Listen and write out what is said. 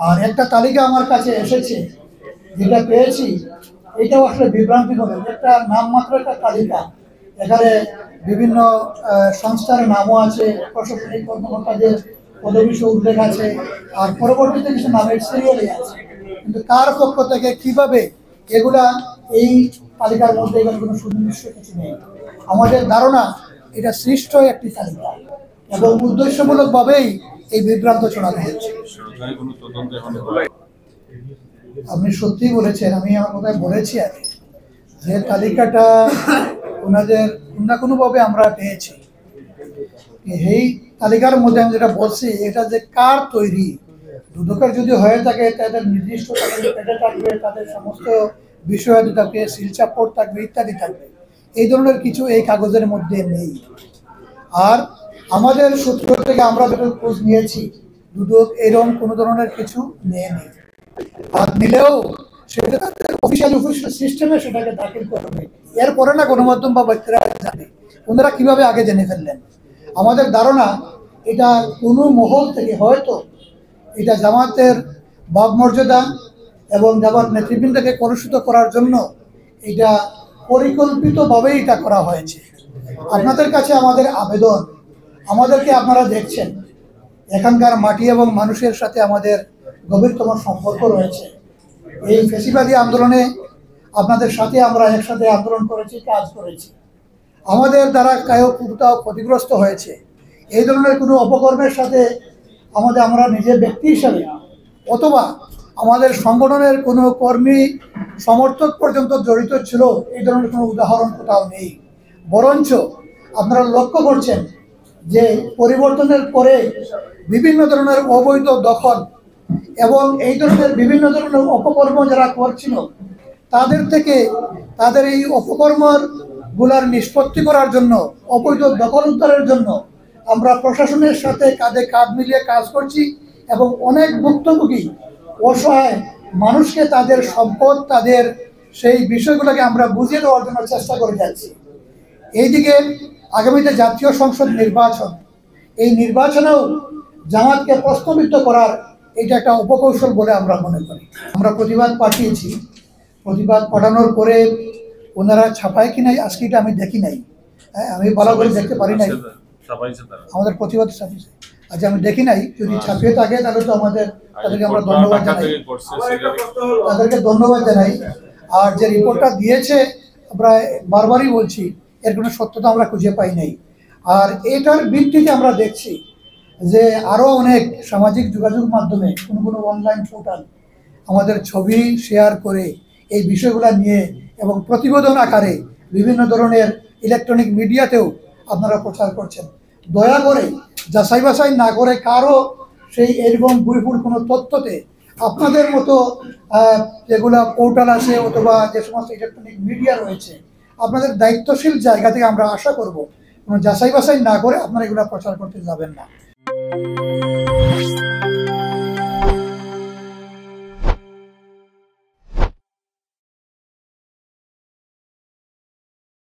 আর একটা তালিকা আমার কাছে এসেছে, যেটা পেয়েছি এটাও আসলে বিভ্রান্তিমূলক। একটা নামমাত্র একটা তালিকা, এখানে বিভিন্ন সংস্থার নামও আছে, প্রশাসনিক কর্মকর্তাদের পদবি উল্লেখ আছে, আর পরবর্তীতে কিছু নামের সিরিয়ালই আছে, কিন্তু কার পক্ষ থেকে কিভাবে এগুলা এই তালিকার মধ্যে এখানে কোনো সুনির্দিষ্ট কিছু নেই। আমাদের ধারণা এটা সৃষ্ট একটি তালিকা এবং উদ্দেশ্যমূলকভাবেই এই বিভ্রান্ত ছড়ানো হচ্ছে। আপনি সত্যিই বলেছেন, আমি আমার কথায় বলেছি আগে যে তালিকাটা ওনাদের কোনো না কোনোভাবে আমরা পেয়েছি। এই তালিকার মধ্যে আমি যেটা বলছি, এটা যে কার তৈরি, দুদকের যদি হয়ে থাকে তাদের নির্দিষ্ট পেটে থাকবে, তাদের সমস্ত বিষয়াদি থাকবে, শিলচাপড় থাকবে, ইত্যাদি থাকবে। এই ধরনের কিছু এই কাগজের মধ্যে নেই। আর আমাদের সূত্র থেকে আমরা যেটা খোঁজ নিয়েছি, দুদক এরকম কোনো ধরনের কিছু নেয়নি। আর নিলেও সেটা অফিসিয়াল সিস্টেমে সেটাকে দাখিল করবে, এরপরে না গণমাধ্যম বা ব্যক্তিরা জানে। ওনারা কিভাবে আগে জেনে ফেললেন? আমাদের ধারণা এটা কোনো মহল থেকে হয়তো এটা জামাতের ভাবমর্যাদা এবং জামাত নেতৃবৃন্দকে কলুষিত করার জন্য এটা পরিকল্পিতভাবেই এটা করা হয়েছে। আপনাদের কাছে আমাদের আবেদন, আমাদেরকে আপনারা দেখছেন, এখানকার মাটি এবং মানুষের সাথে আমাদের গভীরতম সম্পর্ক রয়েছে। এই ফ্যাসিবাদী আন্দোলনে আপনাদের সাথে আমরা একসাথে আন্দোলন করেছি, কাজ করেছি। আমাদের দ্বারা কোথাও ক্ষতিগ্রস্ত হয়েছে, এই ধরনের কোনো অপকর্মের সাথে আমরা নিজের ব্যক্তি হিসাবে অথবা আমাদের সংগঠনের কোনো কর্মী সমর্থক পর্যন্ত জড়িত ছিল, এই ধরনের কোনো উদাহরণ কোথাও নেই। বরঞ্চ আপনারা লক্ষ্য করছেন যে পরিবর্তনের পরে বিভিন্ন ধরনের অবৈধ দখল এবং এই ধরনের বিভিন্ন ধরনের অপকর্ম যারা করছিল, তাদের থেকে তাদের এই অপকর্মগুলার নিষ্পত্তি করার জন্য, অবৈধ দখল উদ্ধারের জন্য আমরা প্রশাসনের সাথে কাঁধে কাঁধ মিলিয়ে কাজ করছি এবং অনেক ভুক্তভোগী অসহায় মানুষকে তাদের সম্পদ, তাদের সেই বিষয়গুলোকে আমরা বুঝিয়ে দেওয়ার জন্য চেষ্টা করে যাচ্ছি। এইদিকে আগামীতে জাতীয় সংসদ নির্বাচন, এই নির্বাচনেও জামাতকে প্রশ্নবিদ্ধ করার এটা একটা উপকৌশল বলে আমরা মনে করি। আমরা প্রতিবাদ পাঠিয়েছি, প্রতিবাদ পাঠানোর পরে ওনারা ছাপায় কি নাই আজকে এটা আমি দেখি নাই, আমি ভালো করে দেখতে পারি নাই। আমাদের প্রতিবাদ ছাপিয়েছে, আচ্ছা আমি দেখি নাই, যদি ছাপিয়ে থাকে তাহলে তো তাদেরকে আমরা ধন্যবাদ জানাই, তাদেরকে ধন্যবাদ জানাই। আর যে রিপোর্টটা দিয়েছে আমরা বারবারই বলছি, এর কোনো সত্যতা আমরা খুঁজে পাই নাই। আর এটার ভিত্তিতে আমরা দেখছি যে আরও অনেক সামাজিক যোগাযোগ মাধ্যমে কোনো অনলাইন পোর্টাল আমাদের ছবি শেয়ার করে এই বিষয়গুলো নিয়ে এবং প্রতিবেদন আকারে বিভিন্ন ধরনের ইলেকট্রনিক মিডিয়াতেও আপনারা প্রচার করছেন। দয়া করে যাচাই বাছাই না করে কারো সেই এরকম ভুলভুল কোনো তথ্যতে আপনাদের মতো যেগুলা পোর্টাল আছে অথবা যে সমস্ত ইলেকট্রনিক মিডিয়া রয়েছে, আপনাদের দায়িত্বশীল জায়গা থেকে আমরা আশা করব কোনো যাচাই বাছাই না করে আপনারা এগুলো প্রচার করতে যাবেন না।